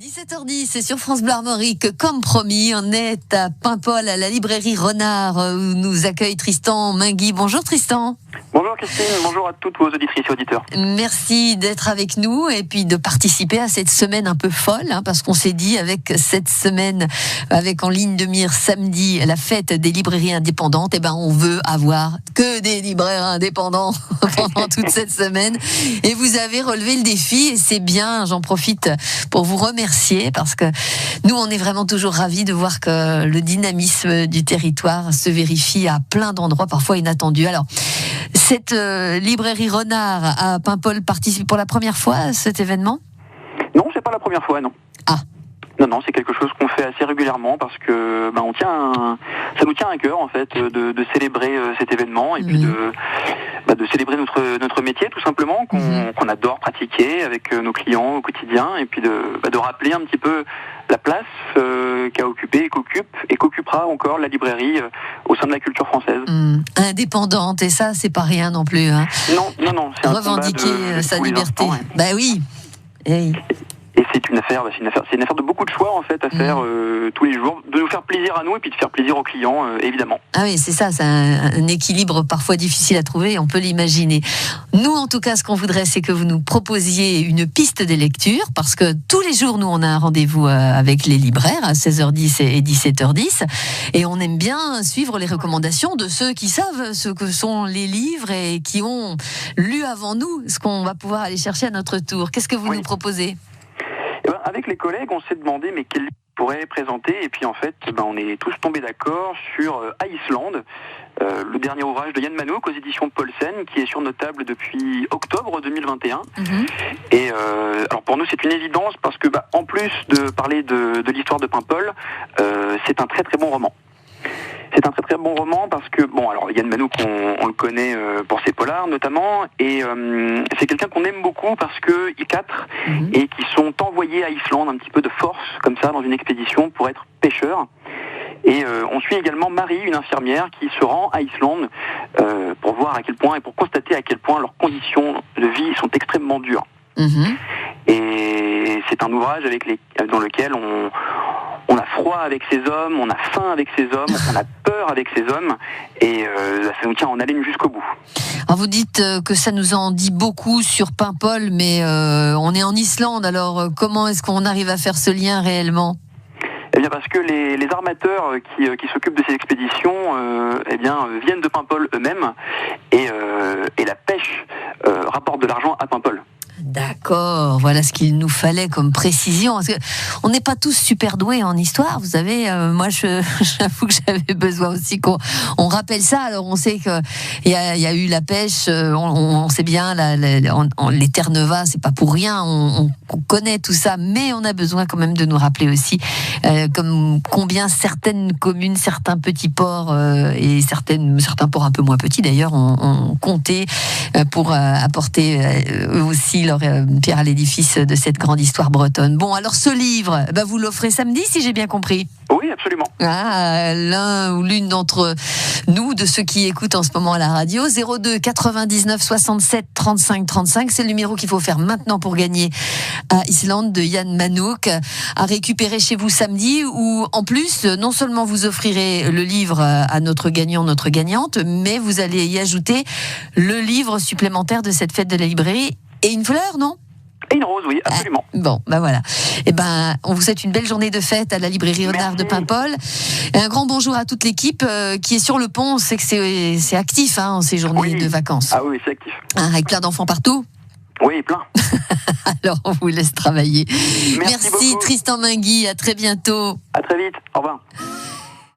17h10, c'est sur France Bleu Armorique. Comme promis, on est à Paimpol, à la librairie Renard, où nous accueille Tristan Mingui. Bonjour Tristan. Bonjour Christine, bonjour à toutes vos auditrices et auditeurs. Merci d'être avec nous et puis de participer à cette semaine un peu folle, parce qu'on s'est dit avec cette semaine, avec en ligne de mire samedi, la fête des librairies indépendantes, on veut avoir que des libraires indépendants pendant toute cette semaine. Et vous avez relevé le défi et c'est bien, j'en profite pour vous remercier parce que nous, on est vraiment toujours ravis de voir que le dynamisme du territoire se vérifie à plein d'endroits, parfois inattendus. Alors, cette librairie Renard à Paimpol participe pour la première fois à cet événement ? Non, c'est pas la première fois, non. Ah. Non, c'est quelque chose qu'on fait assez régulièrement parce que ça nous tient à cœur en fait de célébrer cet événement et puis de célébrer notre métier tout simplement qu'on adore pratiquer avec nos clients au quotidien et puis de rappeler un petit peu la place qu'a occupée et qu'occupera encore la librairie au sein de la culture française. Indépendante, et ça c'est pas rien non plus. Hein. Non, c'est un revendiquer sa liberté. Instants, ouais. Bah oui. Et c'est une affaire de beaucoup de choix en fait à faire tous les jours, de nous faire plaisir à nous et puis de faire plaisir aux clients évidemment. Ah oui, c'est ça, c'est un équilibre parfois difficile à trouver, on peut l'imaginer. Nous en tout cas, ce qu'on voudrait, c'est que vous nous proposiez une piste des lectures, parce que tous les jours, nous on a un rendez-vous avec les libraires à 16h10 et 17h10, et on aime bien suivre les recommandations de ceux qui savent ce que sont les livres et qui ont lu avant nous ce qu'on va pouvoir aller chercher à notre tour. Qu'est-ce que vous nous proposez ? Avec les collègues, on s'est demandé quel livre on pourrait présenter, et puis en fait, on est tous tombés d'accord sur Iceland, le dernier ouvrage de Yann Manouk aux éditions Paulsen, qui est sur nos tables depuis octobre 2021. Et alors pour nous, c'est une évidence parce que en plus de parler de l'histoire de Paimpol, c'est un très très bon roman. C'est un très très bon roman parce que, alors Yann Manouk, on le connaît pour ses polars notamment, et c'est quelqu'un qu'on aime beaucoup parce qu'ils quatre et qui sont envoyés à Islande un petit peu de force, comme ça, dans une expédition pour être pêcheurs. Et on suit également Marie, une infirmière, qui se rend à Islande pour voir à quel point et pour constater à quel point leurs conditions de vie sont extrêmement dures. Et c'est un ouvrage dans lequel on a froid avec ces hommes, on a faim avec ces hommes, on a peur avec ces hommes, et ça nous tient en haleine jusqu'au bout. Alors vous dites que ça nous en dit beaucoup sur Paimpol, mais on est en Islande, alors comment est-ce qu'on arrive à faire ce lien réellement ? Eh bien parce que les armateurs qui s'occupent de ces expéditions viennent de Paimpol eux-mêmes, et la pêche rapporte de l'argent à Paimpol. D'accord, voilà ce qu'il nous fallait comme précision. Parce que on n'est pas tous super doués en histoire, vous savez. Moi, j'avoue que j'avais besoin aussi qu'on rappelle ça. Alors, on sait que il y a eu la pêche. On sait bien les Terre-Neuve, c'est pas pour rien. On connaît tout ça, mais on a besoin quand même de nous rappeler aussi comme combien certaines communes, certains petits ports et certains ports un peu moins petits d'ailleurs ont compté pour apporter eux aussi leur pierre à l'édifice de cette grande histoire bretonne. Bon, alors ce livre, vous l'offrez samedi, si j'ai bien compris. Oui, absolument. L'un ou l'une d'entre nous, de ceux qui écoutent en ce moment à la radio, 02 99 67 35 35, c'est le numéro qu'il faut faire maintenant pour gagner à Islande de Yann Manouk, à récupérer chez vous samedi, où en plus, non seulement vous offrirez le livre à notre gagnant, notre gagnante, mais vous allez y ajouter le livre supplémentaire de cette fête de la librairie. Et une fleur, non ? Et une rose, oui, absolument. Bon, voilà. On vous souhaite une belle journée de fête à la librairie Renard de Paimpol. Et un grand bonjour à toute l'équipe qui est sur le pont. On sait que c'est actif, en ces journées de vacances. Ah oui, c'est actif. Avec plein d'enfants partout ? Oui, plein. Alors, on vous laisse travailler. Merci beaucoup. Tristan Mingui, à très bientôt. À très vite, au revoir.